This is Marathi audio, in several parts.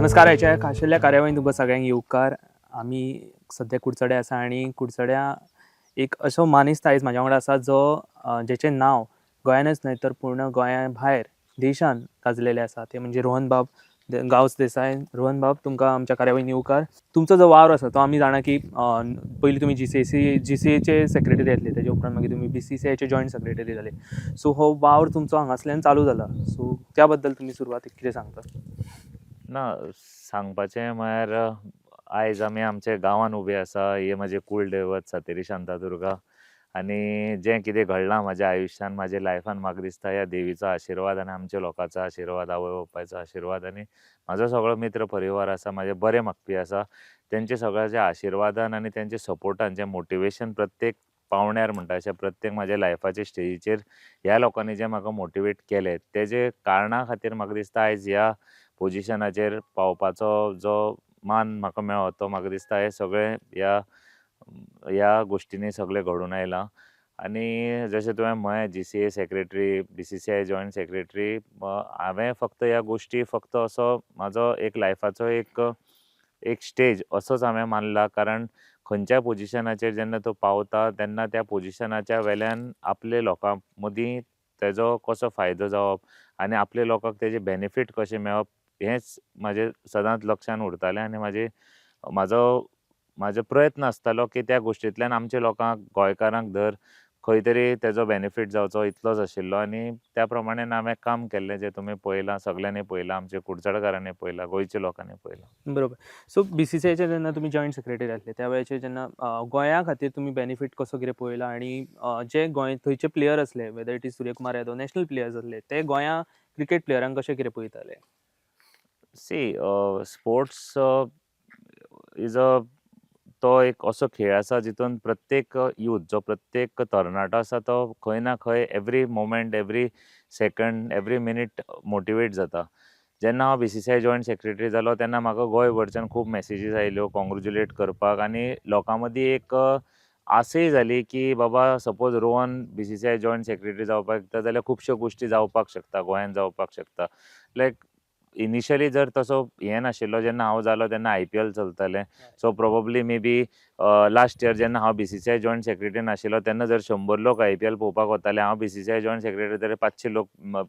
नमस्कार. ह्याच्या खाशेल्या कार्यावळीन तुमकां सगळ्यांक येवकार. आमी सध्या कुडचड्या आसा आनी कुडचड्या एक असो मानीस आयज म्हाज्या वांगडा आसा जो जेचें नांव गोंयानूच न्हय तर पूर्ण गोंया भायर देशान गाजलेलें आसा. ते म्हणजे रोहन बाब गांवस देसाय. रोहन बाब, तुमकां आमच्या कार्यावळीन येवकार. तुमचो जो वावर आसा तो आमी जाणा की पयलीं तुमी जीसीएचे सेक्रेटरी आसले, तेजे उपरांत मागीर तुमी बीसीसीआयचे जॉयंट सेक्रेटरी जाले. सो हो वावर तुमचो हांगासरल्यान चालू जाला. सो त्या बद्दल तुमी सुरवातीक कितें सांगता? ना सांगपाचें म्हळ्यार आयज आमी आमच्या गांवांत उबे आसा. हें म्हजें कुलदैवत सातेरी शांतादुर्गा. आनी जें कितें घडलां म्हाज्या आयुश्यान, म्हाज्या लायफान, म्हाका दिसता ह्या देवीचो आशिर्वाद आनी आमच्या लोकांचो आशिर्वाद, आवय बापायचो आशिर्वाद आनी म्हाजो सगळो मित्र परिवार आसा, म्हाजे बरे मागपी आसा, तेंचे सगळ्याच्या आशिर्वादान आनी तेंच्या सपोर्टान जें मोटिवेशन प्रत्येक पावण्यार म्हणटा अशें प्रत्येक म्हाज्या लायफाच्या स्टेजीचेर ह्या लोकांनी जें म्हाका मोटिवेट केलें, तेजे कारणां खातीर म्हाका दिसता आयज ह्या पोजिशनाचेर पावपाचो जो मान म्हाका मेळ्ळो तो म्हाका दिसता हें सगळें ह्या गोश्टींनी सगळें घडून आयलां. आनी जशें तुवें म्हळें GCA secretary, BCCI joint secretary, हांवें फक्त ह्या गोश्टी फक्त असो म्हाजो एक लायफाचो एक स्टेज असोच हांवें मानला. कारण खंयच्याय पोजिशनाचेर जेन्ना तूं पावता तेन्ना त्या पोजिशनाच्या वेल्यान आपले लोकां मदीं तेजो कसो फायदो जावप आनी आपल्या लोकांक तेजे बेनिफीट कशें मेळप हेंच म्हाजें सदांच लक्षान उरतालें. आनी म्हाजो प्रयत्न आसतालो की त्या गोश्टींतल्यान आमच्या लोकांक, गोंयकारांक धर खंय तरी तेजो बेनिफीट जावचो इतलोच आशिल्लो. आनी त्या प्रमाणें हांवें काम केल्लें, जें तुमी पळयलां, सगल्यांनी पळयलां, आमच्या कुडचडकारांनी पळयलां, गोंयच्या लोकांनी पळयलां. बरोबर. सो बीसीसीआयचे जेन्ना तुमी जॉयंट सेक्रेटरी आसले, त्या वेळाचेर जेन्ना गोंया खातीर तुमी बेनिफीट कसो कितें पळयला आनी जे थंयचे प्लेयर आसले, whether it is Suryakumar Yadav, national players आसले, ते गोंया क्रिकेट प्लेयरांक कशे कितें पळयताले? सी स्पोर्ट्स इज अ तो एक असो खेळ आसा जितून प्रत्येक यूथ, जो प्रत्येक तरणाटो आसा तो खंय ना खंय every moment, every second, every minute motivate जाता. जेन्ना हांव बीसीसीआय जॉयंट सेक्रेटरी जालो तेन्ना म्हाका गोंयभरच्यान खूब मॅसेजीस आयल्यो कॉंग्रेच्युलेट करपाक. आनी लोकां मदीं एक आसय जाली की बाबा suppose Rohan BCCI joint secretary जावपाक शकता जाल्यार खुबश्यो गोश्टी जावपाक शकता, गोंयांत जावपाक शकता. लायक इनिशियली जर तसो हें नाशिल्लो, जेन्ना हांव जालो तेन्ना आयपीएल चलतालें. So probably may be last year जेन्ना हांव बीसीसीआय जॉयंट सेक्रेटरी नाशिल्लो तेन्ना जर 100 लोक आयपीएल पळोवपाक वताले, हांव बीसीसीआय जॉयंट सेक्रेटरी जाल्यार 500 लोक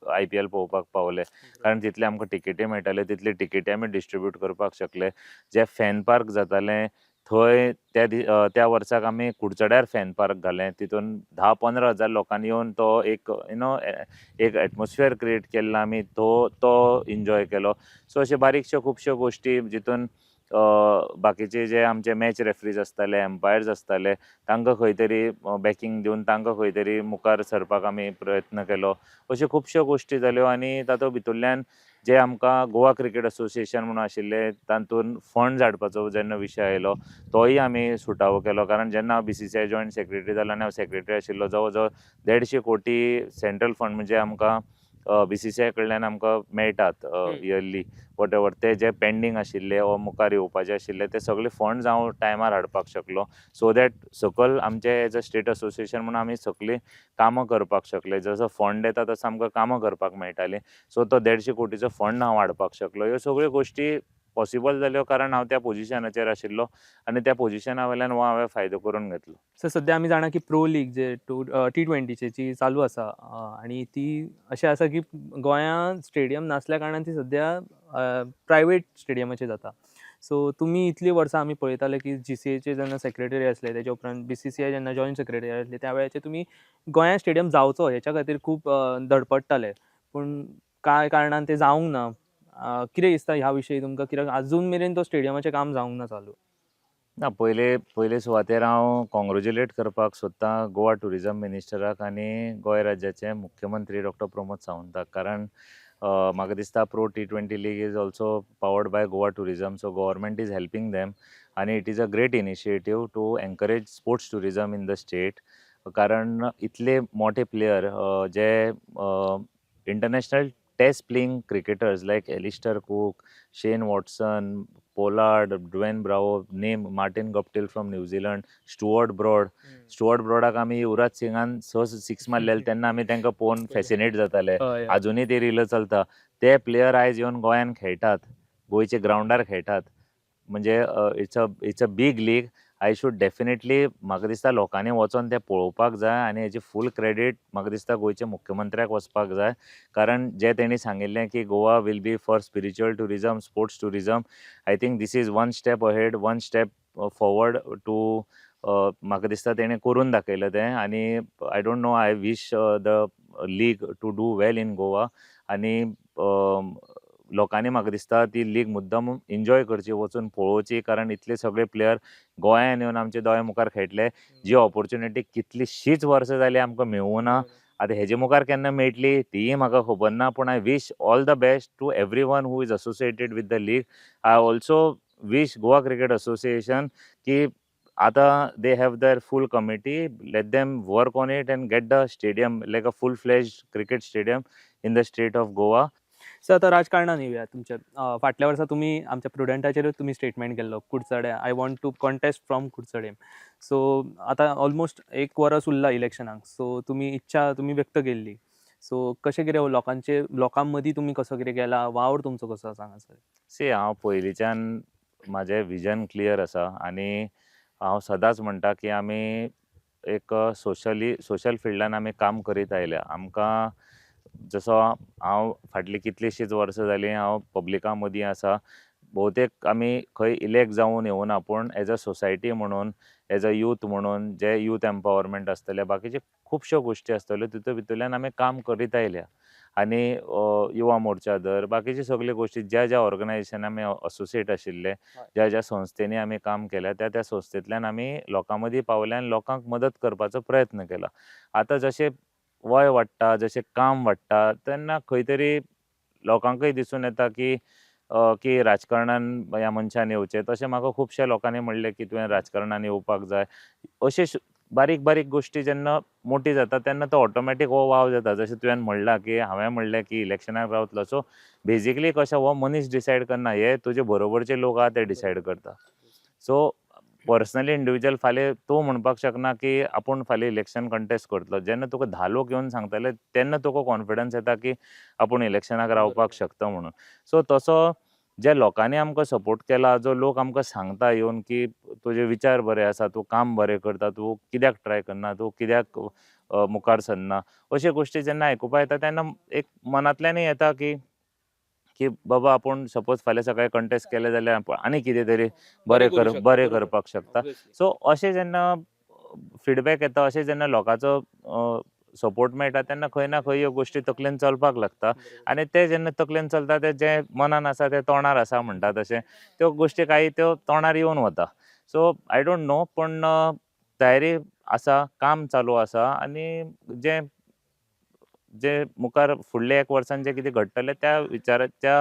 आयपीएल पळोवपाक पावले. कारण तितले आमकां टिकेटी मेळटाले, तितले टिकेटी आमी डिस्ट्रिब्यूट करपाक शकले. जे फॅन पार्क जातालें थंय त्या वर्साक आमी कुडचड्यार फॅन पार्क घालें. तितून 10-15 हजार लोकांनी येवन तो एक एक एटमॉस्फियर क्रिएट केल्लो आमी, तो एन्जॉय केलो. सो अशे बारीकश्यो खुबश्यो गोश्टी जितून बाकीचे जे आमचे मॅच रेफ्रीज आसताले, एम्पायर्स आसताले, तांकां खंय तरी बॅकींग दिवन तांकां खंय तरी मुखार सरपाक आमी प्रयत्न केलो. अश्यो खुबश्यो गोश्टी जाल्यो. आनी तातूंत भितरल्यान जे आमकां गोवा क्रिकेट असोसिएशन म्हणून आशिल्लें, तातूंत फंड्स हाडपाचो जेन्ना विशय आयलो तोय आमी सुटावो केलो. कारण जेन्ना हांव बीसीसीआय जॉयंट सेक्रेटरी जालो आनी हांव सेक्रेटरी आशिल्लो, जवळ जवळ 150 कोटी सेंट्रल फंड म्हणजे आमकां बीसीसीआय कडल्यान आमकां मेळटात इयरली. वॉट एवर ते जे पेंडींग आशिल्ले वा मुखार येवपाचे आशिल्ले ते सगळे फंड्स हांव टायमार हाडपाक शकलो. सो दॅट सकयल आमचे एज अ स्टेट असोसिएशन म्हणून आमी सगळीं कामां करपाक शकले. जसो फंड येता तसो आमकां कामां करपाक मेळटालीं. सो तो 150 कोटीचो फंड हांव हाडपाक शकलो. ह्यो सगळ्यो गोश्टी पॉसिबल जाल्यो कारण हांव त्या पोजिशनाचेर आशिल्लो आनी त्या पोजिशना वयल्यान हो हांवें फायदो करून घेतलो. सर, सध्या आमी जाणा की प्रो लीग जे T20ची जी चालू आसा, आनी ती अशें आसा की गोंयांत स्टेडियम नासल्या कारणान ती सध्या प्रायवेट स्टेडियमाचेर जाता. सो तुमी इतलीं वर्सां आमी पळयताले की जीसीएचे जेन्ना सेक्रेटरी आसले, तेजे उपरांत बीसीसीआय जेन्ना जॉयंट सेक्रेटरी आसले, त्या वेळाचेर तुमी गोंयांत स्टेडियम जावचो हेच्या खातीर खूब धडपडटाले. पूण कांय कारणान तें जावंक ना. कितें दिसता ह्या विशयी तुमकां? कित्याक आजून मेरेन तो स्टेडियमाचें काम जावंक ना चालू. ना पयले सुवातेर हांव कॉंग्रेच्युलेट करपाक सोदतां गोवा टुरिजम मिनिस्टराक आनी गोंय राज्याचे मुख्यमंत्री डॉक्टर प्रमोद सावंताक. कारण म्हाका दिसता pro T20 league is also powered by Goa tourism. So government is helping them आनी it is a great initiative to encourage sports tourism in the state. कारण इतले मोठे प्लेयर जे international test playing cricketers like Alastair Cook, Shane Watson, Pollard, Dwayne Bravo, name Martin Guptill from New Zealand, Stuart ब्रॉडाक आमी युवराज सिंगान 6 सिक्स मारलेले तेन्ना आमी तांकां पळोवन फॅसिनेट जाताले. हय, हय. आजुनूय ती रिल चलता. ते प्लेयर आयज येवन गोंयांत खेळटात. गोंयचे ग्रावंडार खेळटात म्हणजे it's a big league. I should definitely म्हाका दिसता लोकांनी वचोन तें पळोवपाक जाय आनी हेजी फूल क्रेडीट म्हाका दिसता गोंयच्या मुख्यमंत्र्याक वचपाक जाय. कारण जें तेणी सांगिल्लें की Goa will be for spiritual tourism, sports tourism. I think this is one step ahead, one step forward to म्हाका दिसता तेणें करून दाखयलें तें. आनी I don't know, I wish the league to do well in Goa. आनी लोकांनी म्हाका दिसता ती लीग मुद्दम एन्जॉय करची, वचून पळोवची. कारण इतले सगळे प्लेयर गोंयांत येवन आमचे दोळे मुखार खेळटले. जी ऑपॉर्च्युनिटी कितलींशींच वर्सां जालीं आमकां मेळूं ना. आतां हेजे मुखार केन्ना मेळटली तीय म्हाका खबर ना. पूण I wish all the best to everyone who is associated with the league. I also wish Goa cricket association की आतां they have their full committee, let them work on it and get the stadium like a full fledged cricket stadium in the state of Goa. Sir आतां राजकारणान येवया तुमच्या. फाटल्या वर्सा तुमी आमच्या प्रुडंटाचेरूच तुमी स्टेटमेंट केल्लो, कुडचड्या I want to contest from Curchorem. So आतां ऑलमोस्ट 1 वर्स उरलां इलेक्शनाक. सो तुमी इच्छा तुमी व्यक्त केल्ली. सो कशें कितें लोकां मदीं तुमी कसो कितें गेला, वावर तुमचो कसो आसा हांगासर? हांव पयलींच्यान म्हाजें विजन क्लियर आसा आनी हांव सदांच म्हणटा की आमी एक सोशल फिल्डान आमी काम करीत आयल्या. आमकां जसो हांव फाटलीं कितलींशींच वर्सां जालीं हांव पब्लिका मदीं आसा. भोवतेक आमी खंय इलेक्ट जावन येवना, पूण एज अ सोसायटी म्हणून, एज अ यूथ म्हणून जे यूथ एम्पावरमेंट आसतले, बाकीचे खुबश्यो गोश्टी आसतल्यो तितूंत भितरल्यान आमी काम करीत आयल्या. आनी युवा मोर्चा धर, बाकीचे सगळे गोश्टी ज्या ऑर्गनायजेशन आमी असोसिएट आशिल्ले, ज्या संस्थेनी आमी काम केल्या, त्या संस्थेंतल्यान आमी लोकां मदीं पावल्या आनी लोकांक मदत करपाचो प्रयत्न केला. आतां जशें वय वाडटा, जशें काम वाडटा, तेन्ना खंय तरी लोकांकय दिसून येता की की राजकारणान ह्या मनशान येवचें. तशें म्हाका खुबश्या लोकांनी म्हणलें की तुवें राजकारणान येवपाक जाय. अशे बारीक बारीक गोश्टी जेन्ना मोठी जाता तेन्ना तो ऑटोमॅटीक हो वाव जाता. जशें तुवें म्हणलां की हांवें म्हणलें की इलेक्शनाक रावतलो. सो बेजिकली कशें हो मनीस डिसायड करना, हे तुजे बरोबरचे लोक आहा ते डिसायड करता. सो पर्सनली इंडिविज्युअल फाल्यां तूं म्हणपाक शकना की आपूण फाल्यां इलेक्शन कंटेस्ट करतलो. जेन्ना तुका 10 लोक येवन सांगतले तेन्ना तुका कॉन्फिडन्स येता की आपूण इलेक्शनाक रावपाक शकता म्हणून. सो तसो ज्या लोकांनी आमकां सपोर्ट केला, जो लोक आमकां सांगता येवन की तुजे विचार बरे आसा, तूं काम बरें करता, तूं कित्याक ट्राय करना, तूं कित्याक मुखार सरना, अश्यो गोश्टी जेन्ना आयकुपा येता तेन्ना एक मनांतल्यानय येता की की बाबा आपूण सपोज फाल्यां सकाळीं कंटेस्ट केलें जाल्यार आपूण आनी कितें तरी बरें करपाक शकता. सो अशें जेन्ना फीडबॅक येता, अशें जेन्ना लोकांचो सपोर्ट मेळटा तेन्ना खंय ना खंय ह्यो गोश्टी तकलेन चलपाक लागता. आनी ते जेन्ना तकलेन चलता ते जे मनान आसा ते तोंडार आसा म्हणटा तशें त्यो गोश्टी काही त्यो तोंडार येवन वता. सो आय डोंट नो, पूण तयारी आसा, काम चालू आसा आनी जे जे मुखार फुडल्या 1 वर्सान जें कितें घडटलें त्या विचाराच्या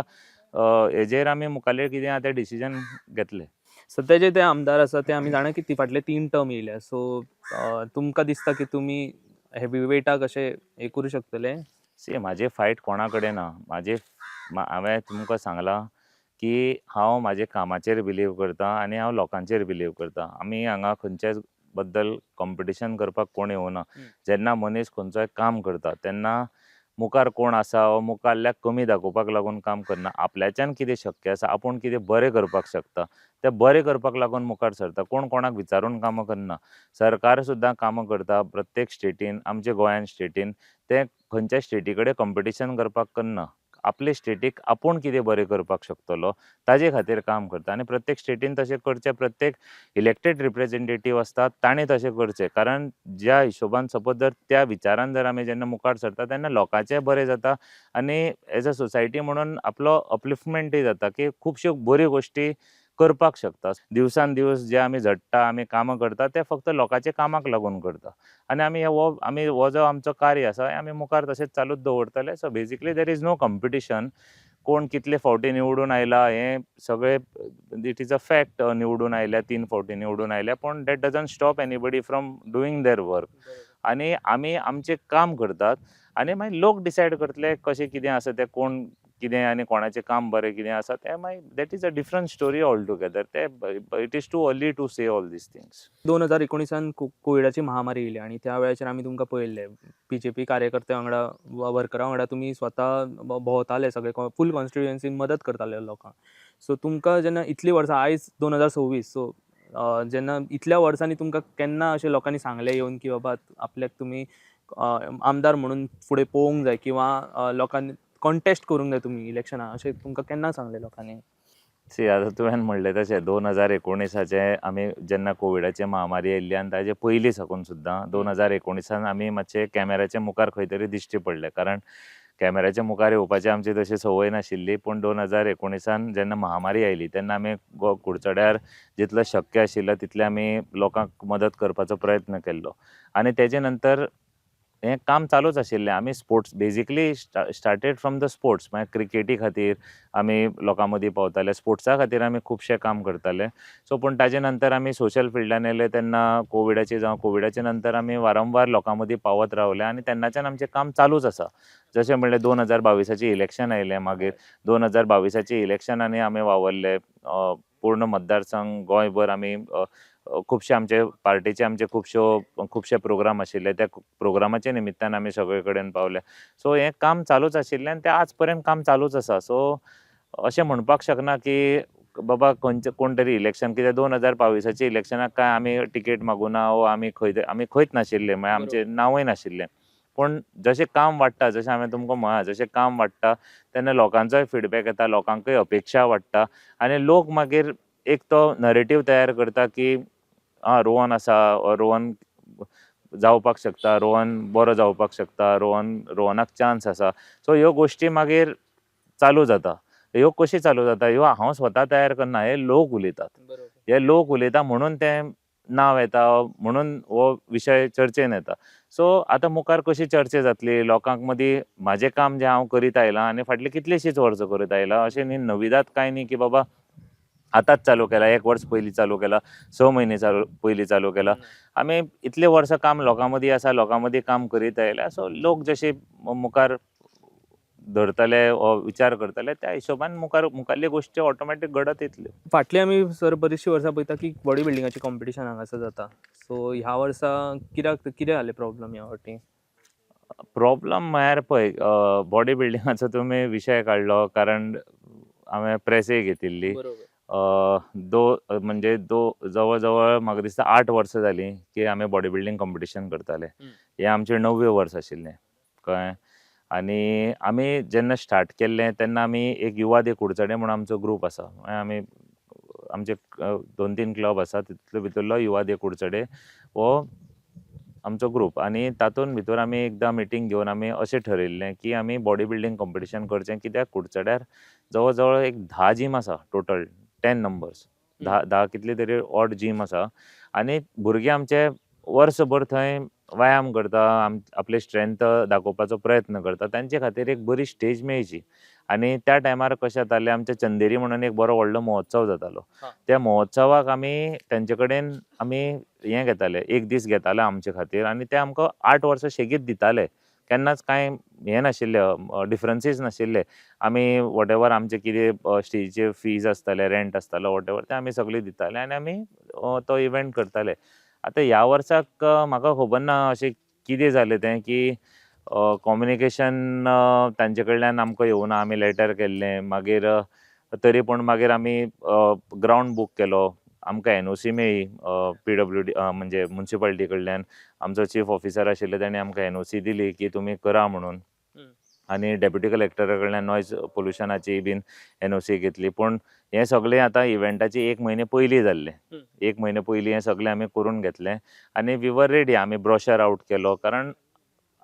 हेजेर आमी मुखाल्लें कितें आहा तें डिसिजन घेतलें. सध्याचे ते आमदार आसा ते आमी जाणा की ती फाटले 3 टर्म येयल्या. सो तुमकां दिसता की तुमी हेवीवेटाक अशें हें करूं शकतले? म्हाजें फायट कोणा कडेन ना. हांवें तुमकां सांगलां की हांव म्हाज्या कामाचेर बिलीव करतां आनी हांव लोकांचेर बिलीव करतां. आमी हांगा खंयच्याच बद्दल कॉम्पिटिशन करपाक कोण येवना. जेन्ना मनीस खंयचोय काम करता तेन्ना मुखार कोण आसा वो मुखारल्याक कमी दाखोवपाक लागून काम करना. आपल्याच्यान कितें शक्य आसा, आपूण कितें बरें करपाक शकता, तें बरें करपाक लागून मुखार सरता. कोण कोणाक विचारून कामां करना. सरकार सुद्दां कामां करता प्रत्येक स्टेटीन, आमच्या गोंयान स्टेटीन. ते खंयच्या स्टेटी कडेन कॉम्पिटिशन करपाक करना. आपले स्टेटीक आपूण कितें बरें करपाक शकतलो ताजे खातीर काम करता. आनी प्रत्येक स्टेटीन तशें करचें, प्रत्येक इलेक्टेड रिप्रेझेंटेटीव आसतात तांणी तशें करचें. कारण ज्या हिशोबान सपोज जर त्या विचारान जर आमी जेन्ना मुखार सरता तेन्ना लोकांचें बरें जाता आनी एज अ सोसायटी म्हणून आपलो अपलिफ्टमेंटूय जाता की खुबश्यो बऱ्यो गोश्टी करपाक शकता. दिवसान दीस जे आमी झडटा, आमी कामां करता ते फक्त लोकांच्या कामाक लागून करता. आनी आमी हो जो आमचो कार्य आसा हें आमी मुखार तशेंच चालूच दवरतले. So basically there is no competition. कोण कितले फावटी निवडून आयला हें सगळें इट इज अ फॅक्ट. निवडून आयल्या, 3 फावटी निवडून आयल्या, पूण that doesn't stop anybody from doing their work. आनी आमी आमचें काम करतात आनी मागीर लोक डिसायड करतले कशें कितें आसा तें, कोण कितें आनी कोणाचें काम बरें कितें आसा तें मागीर that is a different story all together. ते it is too early to say all these things. 2019 कोविडाची महामारी येयली आणि त्या वेळाचेर आमी तुमकां पळयल्लें BJP कार्यकर्त्यां वांगडा वर्करां वांगडा तुमी स्वता भोंवताले सगळे फूल कॉन्स्टिट्युएन्सीन मदत करताले लोकांक. सो तुमकां जेन्ना इतलीं वर्सां आयज 2026 सो जेन्ना इतल्या वर्सांनी तुमकां केन्ना अशें लोकांनी सांगलें येवन की बाबा आपल्याक तुमी आमदार म्हणून फुडें पळोवंक जाय किंवा लोकांनी कॉन्टेस्ट करूंक जाय तुमी इलेक्शनाक अशें तुमकां केन्ना सांगलें लोकांनी? सी आतां तुवें म्हणलें तशें 2019 आमी जेन्ना कोविडाची महामारी येयल्ली आनी ताजे पयलीं साकून सुद्दां 2019 आमी मातशे कॅमेराच्या मुखार खंय तरी दिश्टी पडले. कारण कॅमेराच्या मुखार येवपाची आमची तशी संवय नाशिल्ली. पूण 2019 जेन्ना महामारी आयली तेन्ना आमी कुडचड्यार जितलें शक्य आशिल्लें तितलें आमी लोकांक मदत करपाचो प्रयत्न केल्लो. आनी तेजे नंतर हें काम चालूच आशिल्लें. आमी sports basically started from the sports. म्हळ्यार क्रिकेटी खातीर आमी लोकां मदीं पावताले, स्पोर्ट्सा खातीर आमी खुबशें काम करताले. सो पूण ताजे नंतर आमी सोशल फिल्डान येयले तेन्ना कोविडाचे नंतर आमी वारंवार लोकां मदीं पावत रावले आनी तेन्नाच्यान आमचें काम चालूच आसा. जशें म्हणलें 2022 इलेक्शन आयलें, मागीर 2022 इलेक्शनांनी आमी वावरले. पूर्ण मतदारसंघ गोंयभर आमी खुबशे आमचे पार्टीचे खुबशे प्रोग्राम आशिल्ले. त्या प्रोग्रामाच्या निमित्तान आमी सगळे कडेन पावले. सो हें काम चालूच आशिल्लें आनी तें आज पर्यंत काम चालूच आसा. सो अशें म्हणपाक शकना की बाबा कोण तरी इलेक्शन, कित्याक 2022 इलेक्शनाक काय आमी टिकेट मागुना वो आमी खंयच नाशिल्ले, म्हळ्यार आमचें नांवूय नाशिल्लें. पूण जशें काम वाडटा, जशें हांवें तुमकां म्हळां, जशें काम वाडटा तेन्ना लोकांचोय फिडबॅक येता, लोकांकय अपेक्षा वाडटा आनी लोक मागीर एक तो नरेटीव तयार करता की रोहन आसा, रोहन जावपाक शकता, रोहन बरो जावपाक शकता, रोहनाक चान्स आसा. सो ह्यो गोश्टी मागीर चालू जाता. ह्यो कशी चालू जाता, ह्यो हांव स्वता तयार करना, हे लोक उलयतात. हे लोक उलयता म्हणून तें नांव येता, म्हणून हो विशय चर्चेन येता. सो आतां मुखार कशी चर्चा जातली लोकांक मदीं, म्हाजें काम जें हांव करीत आयलां आनी फाटलीं कितलींशींच वर्सां करीत आयलां, अशें न्ही, नविदाद कांय न्ही की बाबा आतांच चालू केला, 1 वर्स पयलीं चालू केला, 6 म्हयने पयलीं चालू केला. आमी इतले वर्सां काम लोकां मदीं आसा, लोकां मदीं काम करीत आयल्या. सो लोक जशे मुखार धरतले वो विचार करतले त्या हिशोबान मुखारल्यो गोश्टी ऑटोमॅटीक घडत येतल्यो. फाटली आमी सर बरीचशीं वर्सां पळयता की बॉडी बिल्डिंगाचें कॉम्पिटिशन हांगासर जाता. सो ह्या वर्सा कित्याक जालें प्रॉब्लम ह्या फावटी? प्रॉब्लम म्हळ्यार पळय, बॉडी बिल्डिंगाचो तुमी विशय काडलो, कारण हांवें प्रेसूय घेतिल्ली. म्हणजे जवळ जवळ म्हाका दिसता 8 वर्सां जालीं की आमी बॉडी बिल्डींग कॉम्पिटिशन करताले. हें आमचें 9वें वर्स आशिल्लें कळ्ळें. आनी आमी जेन्ना स्टार्ट केल्लें तेन्ना आमी एक युवा दे कुडचडे म्हणून आमचो ग्रूप आसा. आमी आमचे 2-3 क्लब आसा, तितूंतलो भितरलो युवा दे कुडचडे हो आमचो ग्रूप. आनी तातूंत भितर आमी एकदां मिटींग घेवन आमी अशें ठरयिल्लें की आमी बॉडी बिल्डींग कॉम्पिटिशन करचें. कित्याक कुडचड्यार जवळ जवळ एक 10 जीम आसा टोटल, 10 नंबर्स, 10 कितले तरी ऑड जीम आसा. आनी भुरगे आमचे वर्सभर थंय व्यायाम करता, आपले स्ट्रेंथ दाखोवपाचो प्रयत्न करता. तांचे खातीर एक बरी स्टेज मेळची. आनी त्या टायमार कशें जातालें, आमचे चंदेरी म्हणून एक बरो व्हडलो महोत्सव जातालो. त्या महोत्सवाक आमी तेंचे कडेन हें घेताले, 1 दीस घेताले आमचे खातीर. आनी ते आमकां 8 वर्सां सेगीत दिताले. केन्नाच कांय हें नाशिल्लें, डिफरन्सीस नाशिल्ले. आमी वॉटेवर आमचे कितें स्टेजीचे फीज आसताले, रेंट आसतालो वॉटेवर, तें आमी सगळें दिताले आनी आमी तो इव्हेंट करताले. आतां ह्या वर्साक म्हाका खबर ना अशें कितें जालें तें की कम्युनिकेशन तांचे कडल्यान आमकां येवना. आमी लेटर केल्लें, मागीर तरी पूण मागीर आमी ग्रावंड बूक केलो. आमकां NOC मेळ्ळी PWD म्हणजे म्युन्सिपालिटी कडल्यान. आमचो चीफ ऑफिसर आशिल्लो ताणें आमकां NOC दिली की तुमी करा म्हणून. आनी डेप्युटी कलेक्टरा कडल्यान नॉयज पोल्युशनाची बीन NOC घेतली. पूण हें सगळें आतां इव्हेंटाची 1 म्हयने पयलीं जाल्लें. 1 म्हयने पयलीं हें सगळें आमी करून घेतलें आनी वी वर रेडी. आमी ब्रोशर आउट केलो, कारण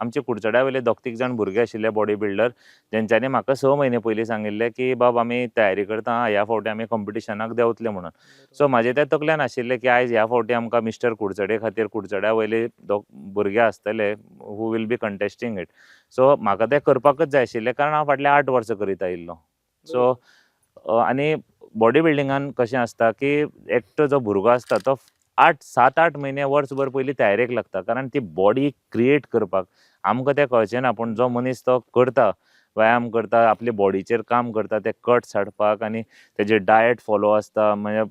आमचे कुडचड्या वयले 2-3 जाण भुरगे आशिल्ले बॉडी बिल्डर, जेंच्यांनी म्हाका 6 म्हयने पयलीं सांगिल्लें की बाब आमी तयारी करता, ह्या फावटी आमी कॉम्पिटिशनाक देंवतले म्हणून. सो म्हाजें त्या तकल्यान आशिल्लें की आयज ह्या फावटी आमकां मिस्टर कुडचडे खातीर कुडचड्या वयले भुरगे आसतले हू वील बी कंटेस्टींग इट. सो म्हाका तें करपाकच जाय आशिल्लें, कारण हांव फाटले 8 वर्सां करीत आयिल्लो. सो आनी बॉडी बिल्डिंगान कशें आसता की एकटो जो भुरगो आसता तो 7-8 म्हयने वर्सभर पयलीं तयारेक लागता. कारण ती बॉडी क्रिएट करपाक आमकां तें कळचें ना, पूण जो मनीस तो करता व्यायाम करता, आपले बॉडीचेर काम करता, ते कट्स हाडपाक आनी तेजे डायट फॉलो आसता. म्हणजे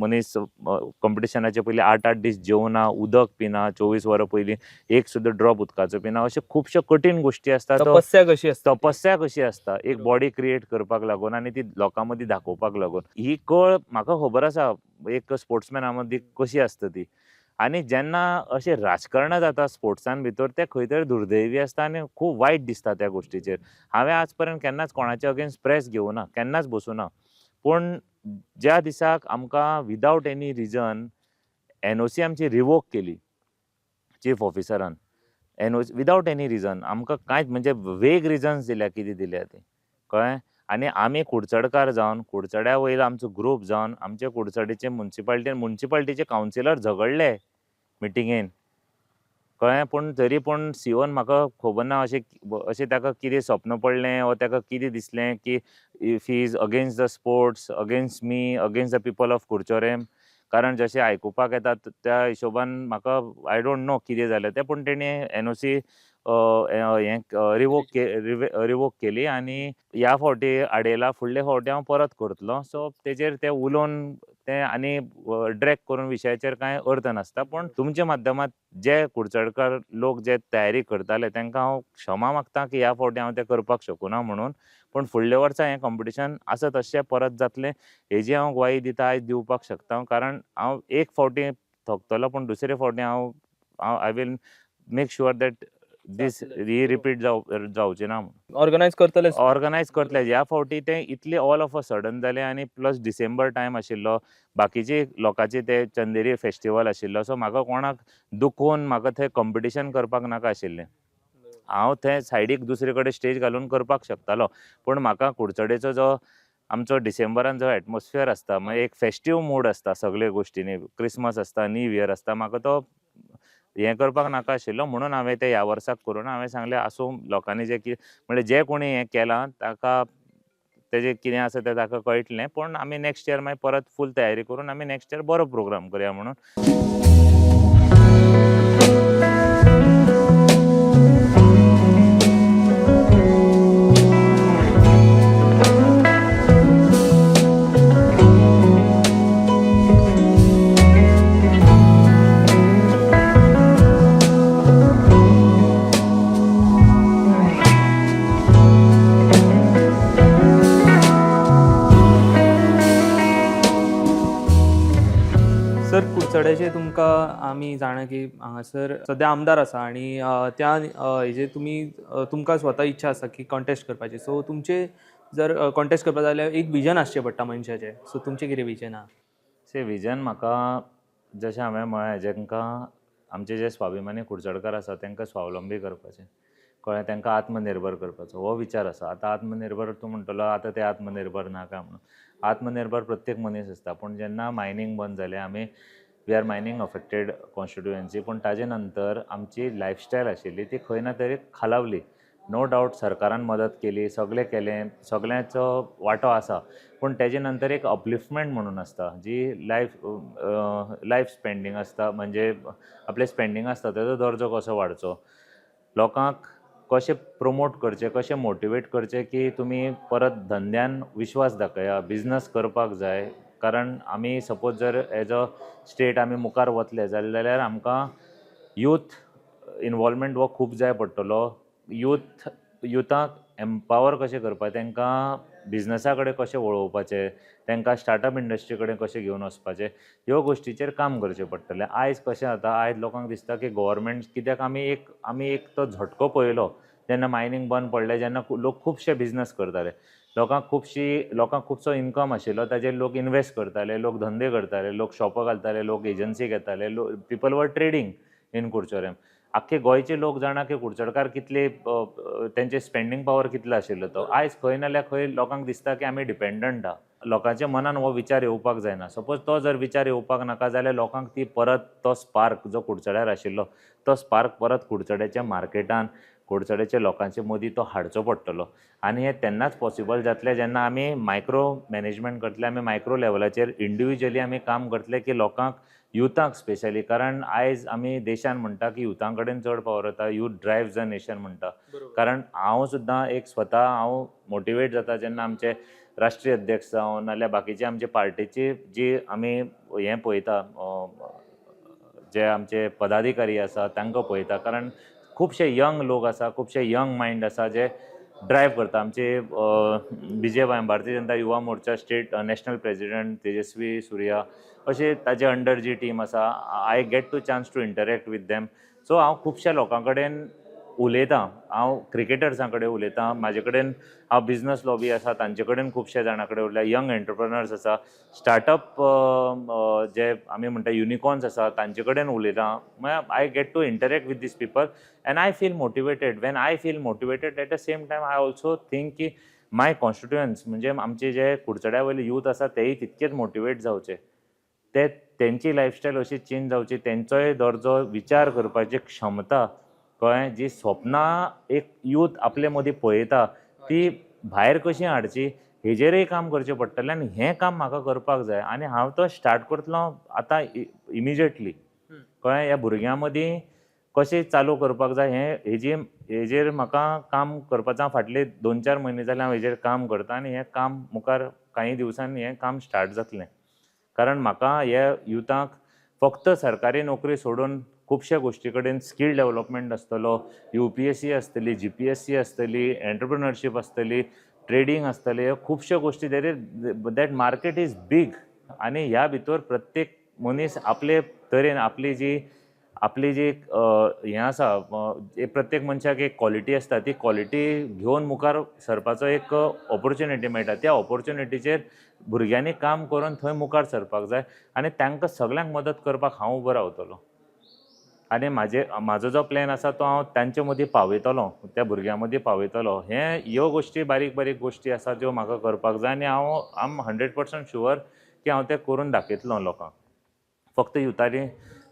मनीस कॉम्पिटिशनाचे पयलीं 8-8 दीस जेवना, उदक पिना, 24 वरां पयलीं एक सुद्दां ड्रॉप उदकाचो पिना. अश्यो खुबश्यो कठीण गोश्टी आसता. तपस्या कशी असते ती. तपस्या कशी आसता एक बरोबर. बॉडी क्रिएट करपाक लागून आनी ती लोकां मदीं दाखोवपाक लागून. ही कळ म्हाका खबर आसा एक स्पोर्ट्समॅना मदीं कशी आसता ती. आनी जेन्ना अशें राजकारणां जाता स्पोर्ट्सान भितर ते खंय तरी दुर्दैवी आसता आनी खूब वायट दिसता त्या गोश्टीचेर. हांवें आज पर्यंत केन्नाच कोणाचे अगेन्स्ट प्रेस घेवना, केन्नाच बसूना. पूण ज्या दिसाक आमकां विदावट एनी रिजन एनओसी आमची रिवोक केली चीफ ऑफिसरान. विदावट एनी रिजन आमकां कांयच म्हणजे वेग रिजन्स दिल्या कितें दिल्या ती कळ्ळें. आनी आमी कुडचडकार जावन कुडचड्या वयर आमचो ग्रूप जावन आमचे कुडचडेचे म्युन्सिपाल्टीचे कावन्सिलर झगडले मिटिंगेन कळ्ळें. पूण तरी पूण सीओन म्हाका खबर ना अशें ताका कितें स्वप्न पडलें वा ताका कितें दिसलें की if he is against the sports, against me, against the people of Curchorem. कारण जशें आयकुपाक येता त्या हिशोबान म्हाका आय डोंट नो कितें जालें तें. पूण तेणी एनओसी रिवोक केली आनी ह्या फावटी आडयला, फुडले फावटी हांव परत करतलों. सो तेजेर ते उलोवन तें आनी ड्रॅग करून विशयाचेर कांय अर्थ नासता. पूण तुमच्या माध्यमांत जे कुडचडकार लोक जे तयारी करताले तांकां हांव क्षमा मागतां की ह्या फावटी हांव तें करपाक शकूना म्हणून. पूण फुडल्या वर्सा हें कॉम्पिटिशन आसा तशें परत जातलें हेजी हांव ग्वाही दिता, आयज दिवपाक शकता. कारण हांव एक फावटी थकतलो पूण दुसरे फावटी हांव I will make sure that he repeat जावची ना म्हणून. ऑर्गनायज करतले. ऑर्गनायज करतले. ह्या फावटी तें इतलें ऑल ऑफ अ सडन जालें आनी प्लस डिसेंबर टायम आशिल्लो. बाकीचे लोकांचे ते चंदेरी फेस्टिवल आशिल्लो. सो म्हाका कोणाक दुखोवन म्हाका थंय कॉम्पिटिशन करपाक नाका आशिल्लें. हांव थंय सायडीक दुसरे कडेन स्टेज घालून करपाक शकतालो. पूण म्हाका कुडचडेचो जो आमचो डिसेंबरान जो एटमॉस्फियर आसता म्हणजे एक फेस्टीव मूड आसता सगळे गोश्टींनी. क्रिसमस आसता, न्यू इयर आसता, म्हाका तो हें करपाक नाका आशिल्लो. म्हणून हांवें तें ह्या वर्साक करूना. हांवें सांगलें आसूं लोकांनी जे कितें म्हणजे जे कोणी हें केलां ताका तेजें कितें आसा तें ताका कळटलें. पूण आमी नेक्स्ट इयर मागीर परत फूल तयारी करून आमी नेक्स्ट इयर बरो प्रोग्राम करया म्हणून. सर कुडचड्याचे तुमकां आमी जाणा की हांगासर सद्या आमदार आसा आनी त्या हेजेर तुमकां स्वता इच्छा आसा की कॉन्टेस्ट करपाची. सो तुमचे जर कॉन्टेस्ट करपा जाल्यार एक विजन आसचें पडटा मनशाचें. सो तुमचें कितें विजन आहा? विजन म्हाका जशें हांवें म्हळें जेंकां आमचे जे स्वाभिमानी कुडचडकार आसा तांकां स्वावलंबी करपाचें कळ्ळें. तांकां आत्मनिर्भर करपाचो हो विचार आसा. आतां आत्मनिर्भर तूं म्हणटलो आतां ते आत्मनिर्भर ना काय म्हणून. आत्मनिर्भर प्रत्येक मनीस आसता. पूण जेन्ना मायनींग बंद जालें आमी we are mining affected constituency. पूण ताजे नंतर आमची लायफस्टायल आशिल्ली ती खंय ना तरी खालावली. नो डावट सरकारान मदत केली, सगळें केलें, सगळ्यांचो वांटो आसा. पूण तेजे नंतर एक अपलिफ्टमेंट म्हणून आसता जी लायफ स्पेंडींग आसता. म्हणजे आपलें स्पेंडींग आसता तेजो दर्जो कसो वाडचो, लोकांक कशें प्रमोट करचें, कशें मोटिवेट करचें की तुमी परत धंद्यान विश्वास दाखया, बिजनस करपाक जाय. कारण आमी सपोज जर एज अ स्टेट आमी मुखार वतले जाल्यार आमकां यूथ इनवॉल्वमेंट हो खूब जाय पडटलो. युथाक एम्पावर कशें करपाचें, तांकां बिजनसा कडेन कशें वळोवपाचें, तांकां स्टार्टअप इंडस्ट्री कडेन कशें घेवन वचपाचें ह्यो गोश्टीचेर काम करचें पडटलें. आयज कशें जाता, आयज लोकांक दिसता की गव्हर्मेंट कित्याक आमी एक तो झटको पळयलो जेन्ना मायनींग बंद पडलें, जेन्ना लोक खुबशे बिजनस करताले, लोकांक खुबसो इनकम आशिल्लो, ताजेर लोक इन्वेस्ट करताले, लोक धंदे करताले, लोक शॉपां घालताले, लोक एजन्सी घेताले, पीपल वर ट्रेडींग इन कुडचोरेम. आख्खे गोंयचे लोक जाणा की कुडचडकार कितले तेंचे स्पेंडींग पावर कितलो आशिल्लो तो. आयज खंय नाल्यार खंय लोकांक दिसता की आमी डिपेंडंट आहा. लोकांच्या मनान हो विचार येवपाक जायना. सपोज तो जर विचार येवपाक नाका जाल्यार लोकांक ती परत तो स्पार्क जो कुडचड्यार आशिल्लो तो स्पार्क परत कुडचड्याच्या मार्केटान कुडचड्याच्या लोकांचे मदीं तो हाडचो पडटलो. आनी हें तेन्नाच पॉसिबल जातलें जेन्ना आमी मायक्रो मॅनेजमेंट करतले, आमी मायक्रो लेवलाचेर इंडिविज्युअली आमी काम करतले की लोकांक युथाक स्पेशली, कारण आयज आमी देशान म्हणटा की युथा कडेन चड पावर येता, यूथ ड्रायव्ह द नेशन म्हणटा. कारण हांव सुद्दां एक स्वता हांव मोटिवेट जाता जेन्ना आमचे राष्ट्रीय अध्यक्ष जावन नाल्यार बाकीचे आमचे पार्टीची जी आमी हें पळयता, जे आमचे पदाधिकारी आसा तांकां पळयता. कारण खुबशे यंग लोक आसा, खुबशे यंग मायंड आसा जे ड्रायव्ह करता. आमचे BJY Bharatiya Janata Yuva Morcha state national president Tejasvi Surya, अशे ताजे अंडर जी टीम आसा. I get to chance to interact with them. So हांव खुबश्या लोकां कडेन उलयतां, हांव क्रिकेटर्सां कडेन उलयतां, म्हाजे कडेन हांव बिजनस लॉबी आसा तांचे कडेन खुबश्या जाणां कडेन उलयला, यंग एंटरप्रेनर्स आसा, स्टार्टअप जे आमी म्हणटा युनिकॉर्न्स आसा तांचे कडेन उलयतां. म्हळ्यार I get to interact with this people and I feel motivated. When I feel motivated at the same time I also think की माय कॉन्स्टिट्युएंट्स म्हणजे आमचे जे कुडचड्या वयले यूथ आसा तेय तितकेच मोटिवेट जावचे. ते तेंची लायफस्टायल अशी चेंज जावची, तेंचोय दर्जो विचार करपाची क्षमता कळ्ळें, जी स्वप्नां एक यूथ आपले मदीं पळयता ती भायर कशी हाडची हेजेरय काम करचें पडटलें. आनी हें काम म्हाका करपाक जाय आनी हांव तो स्टार्ट करतलो आतां इमिजिएटली. कळ्ळें, ह्या भुरग्यां मदीं कशें चालू करपाक जाय हेजेर म्हाका काम करपाचें. फाटले 2-4 म्हयने जाले हांव हेजेर काम करतां आनी हें काम मुखार कांय दिवसांनी हें काम स्टार्ट जातलें. कारण म्हाका ह्या युथाक फक्त सरकारी नोकरी सोडून खुबश्या गोश्टी कडेन स्कील डेव्हलपमेंट आसतलो, UPSC आसतली, GPSC आसतली, एंटरप्रिनरशीप आसतली, ट्रेडींग आसतलें, ह्यो खुबश्यो गोश्टी दॅट मार्केट इज बीग. आनी ह्या भितर प्रत्येक मनीस आपले तरेन आपली जी हें आसा, प्रत्येक मनशाक एक क्वॉलिटी आसता, ती क्वॉलिटी घेवन मुखार सरपाचो एक ऑपॉर्च्युनिटी मेळटा. त्या ऑपॉर्च्युनिटीचेर भुरग्यांनी काम करून थंय मुखार सरपाक जाय आनी तांकां सगल्यांक मदत करपाक हांव उबो रावतलों. आनी म्हाजो जो प्लॅन आसा तो हांव तांचे मदीं पावयतलों, त्या भुरग्यां मदीं पावयतलों. ह्यो गोश्टी बारीक बारीक गोश्टी आसा ज्यो म्हाका करपाक जाय आनी हांव 100% शुअर की हांव तें करून दाखयतलों लोकांक. फक्त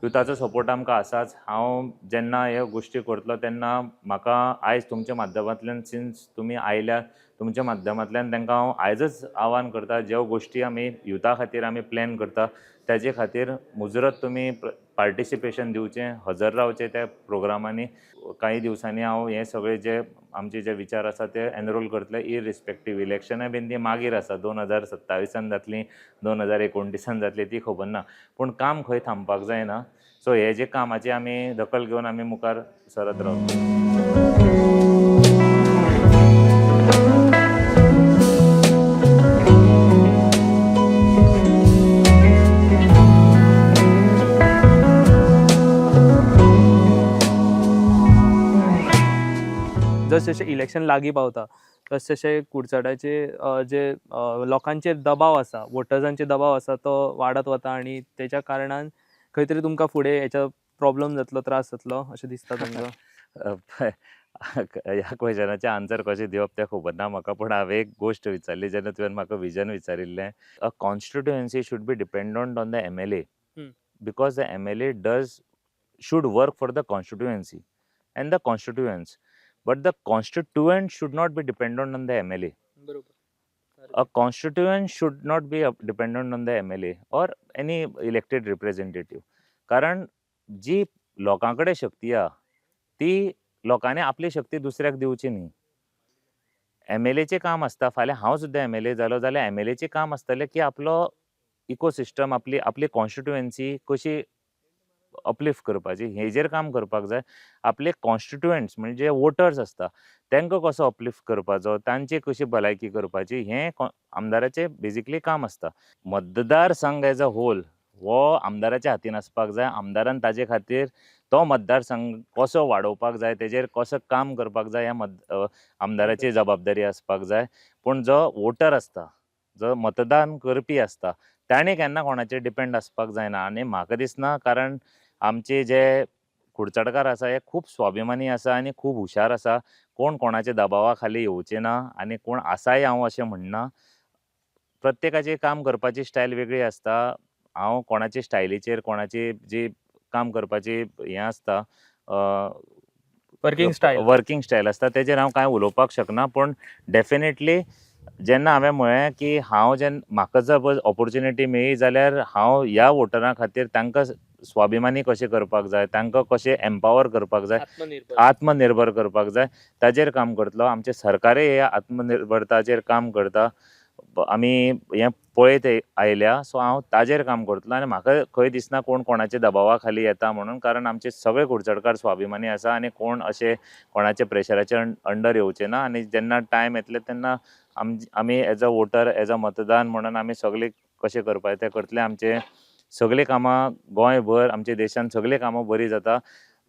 युथाचो सपोर्ट आमकां आसाच. हांव जेन्ना ह्यो गोश्टी करतलो तेन्ना म्हाका आयज तुमच्या माध्यमांतल्यान सिन्स तुमी आयल्यात, तुमच्या माध्यमांतल्यान तांकां हांव आयजच आवाहन करता, ज्यो गोश्टी आमी युथा खातीर आमी प्लॅन करता ताजे खातीर मुजरत तुमी पार्टिसिपेशन दिवचें, हजर रावचें त्या प्रोग्रामांनी. कांय दिवसांनी हांव हे सगळे जे आमचे जे विचार आसा ते एनरोल करतले. इरिस्पेक्टीव इलेक्शनां बीन ती मागीर आसा, 2027 जातलीं, 2029 जातली ती खबर ना, पूण काम खंय थांबपाक जायना. सो हे जे कामाची आमी दखल घेवन आमी मुखार सरत रावतले. जसजशें इलेक्शन लागीं पावता तसतशे कुडचड्याचे जे लोकांचेर दबाव आसा, वोटर्सांचेर दबाव आसा तो वाडत वता आनी तेच्या कारणान खंय तरी तुमकां फुडें हेचो प्रॉब्लम जातलो, त्रास जातलो अशें दिसता तुमकां? ह्या क्वेशनाचें आन्सर कशें दिवप तें खबर ना म्हाका, पूण हांवें एक गोश्ट विचारली जेन्ना तुवें म्हाका विजन विचारिल्लें. A constituency should be dependent on the MLA because the MLA should work for the constituency and the constituents, but the constituent should not be dependent on the MLA. A constituent should not be dependent on the MLA or any elected representative. कारण जी लोकां कडेन शक्ती आहा ती लोकांनी आपली शक्ती दुसऱ्याक दिवची न्ही. MLAचें काम आसता, फाल्यां हांव सुद्दां MLA जालो जाल्यार MLAचें काम आसतलें की आपलो इकोसिस्टम, आपली कॉन्स्टिट्युएन्सी कशी अपलिफ्ट करपाची हेजेर काम करपाक जाय. आपले कॉन्स्टिट्युएंट्स म्हणजे वोटर्स आसता तांकां कसो अपलिफ्ट करपाचो, तांची कशी भलायकी करपाची, हें आमदाराचें बेजिकली काम आसता. मतदार संघ एज अ होल हो आमदाराच्या हातीन आसपाक जाय. आमदारान ताजे खातीर तो मतदारसंघ कसो वाडोवपाक जाय, तेजेर कसो काम करपाक जाय, ह्या आमदाराची जबाबदारी आसपाक जाय. पूण जो वोटर आसता, जो मतदान करपी आसता, ताणें केन्ना कोणाचेर डिपेंड आसपाक जायना. आनी म्हाका दिसना, कारण आमचे जे कुडचडकार आसा हे खूब स्वाभिमानी आसा आनी खूब हुशार आसा. कोण कोणाच्या दबावा खाली येवचे ना आनी कोण आसाय हांव अशें म्हणना. प्रत्येकाची काम करपाची स्टायल वेगळी आसता. हांव कोणाचे स्टायलीचेर, कोणाची जी काम करपाची हें आसता, वर्किंग स्टायल आसता तेजेर हांव कांय उलोवपाक शकना. पूण डेफिनेटली जेन्ना हांवें म्हळें की हांव म्हाका जर पळय ऑपॉर्च्युनिटी मेळ्ळी जाल्यार हांव ह्या वोटरां खातीर तांकां स्वाभिमानी कशें करपाक जाय, तांकां कशें एम्पावर करपाक जाय, आत्मनिर्भर करपाक जाय, ताजेर काम करतलो. आमचें सरकारूय हे आत्मनिर्भरताचेर काम करता. आमी हें पळयत आयल्या, सो हांव ताजेर काम करतलों आनी म्हाका खंय दिसना कोण कोणाच्या दबावा खाली येता म्हणून, कारण आमचे सगळे कुडचडकार स्वाभिमानी आसा आनी कोण अशे कोणाच्या प्रेशराचे अंडर येवचे ना. आनी जेन्ना टायम येतले तेन्ना आमी as a voter, as a मतदान म्हणून आमी सगळे कशें करपाक ते करतले. आमचे सगळे कामां गोंयभर आमच्या देशान सगळे कामां बरी जाता.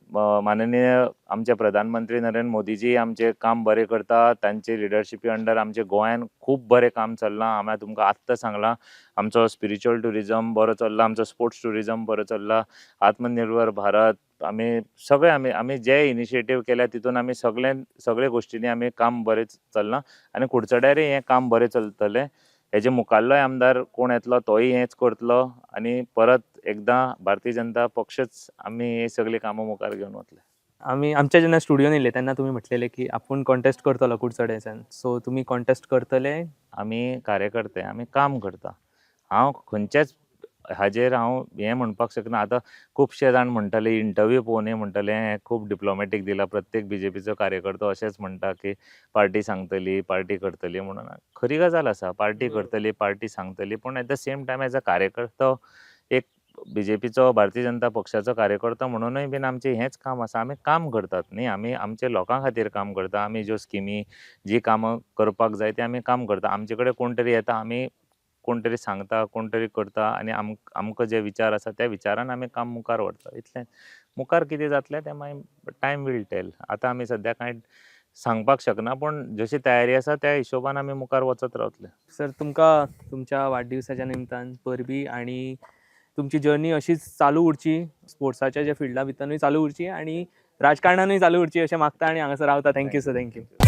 माननीय आमचे प्रधानमंत्री नरेंद्र मोदीजी आमचे काम बरें करता. तांचे लिडरशिपी अंडर आमचे गोंयान खूब बरें काम चल्लां. हांवें तुमकां आत्तां सांगलां, आमचो स्पिरिच्युअल ट्युरिजम बरो चल्ला, आमचो स्पोर्ट्स ट्युरिजम बरो चल्ला, आत्मनिर्भर भारत, आमी जे इनिशिएटीव केल्या तितून आमी सगळे गोश्टींनी आमी काम बरें चल्लां आनी कुडचड्यारय हें काम बरें चलतलें. हेजे मुखाल्लोय आमदार कोण येतलो तोय हेंच करतलो आनी परत एकदां भारतीय जनता पक्षच आमी हे सगळीं कामां मुखार घेवन वतले. आमी आमच्या जेन्ना स्टुडियोन येयले तेन्ना तुमी म्हटलेले की आपूण कॉन्टेस्ट करतलो कुडचड्याच्यान. सो तुमी कॉन्टेस्ट करतले? आमी कार्यकर्ते, आमी काम करता. हांव खंयच्याच हाजेर हांव हें म्हणपाक शकना. आतां खुबशे जाण म्हणटले, इंटरव्यू पळोवनय म्हणटले हें खूब डिप्लोमॅटीक दिला. प्रत्येक BJPचो कार्यकर्तो अशेंच म्हणटा की पार्टी सांगतली, पार्टी करतली म्हणून. खरी गजाल आसा, पार्टी करतली, पार्टी सांगतली, पूण at the same time as a कार्यकर्तो, एक BJPचो, भारतीय जनता पक्षाचो कार्यकर्तो म्हणूनय बीन आमचें हेंच काम आसा. आमी काम करतात न्ही, आमी आमच्या लोकां खातीर काम करता. आमी ज्यो स्किमी, जी कामां करपाक जाय ती आमी काम करता. आमचे कडेन कोण तरी येता, आमी कोण तरी सांगता, कोण तरी करता आनी आमकां जे विचार आसा त्या विचारान आमी काम मुखार व्हरता, इतलेंच. मुखार कितें जातलें तें मागीर टायम वील टेल. आतां आमी सद्या कांय सांगपाक शकना, पूण जशी तयारी आसा त्या हिशोबान आमी मुखार वचत रावतले. सर, तुमकां तुमच्या वाडदिवसाच्या निमतान परबीं आनी तुमची जर्नी अशीच चालू उरची, स्पोर्ट्साच्या जे फिल्डा भितरूय चालू उरची आनी राजकारणानूय चालू उरची अशें मागता आनी हांगासर रावता. Thank you sir, thank you.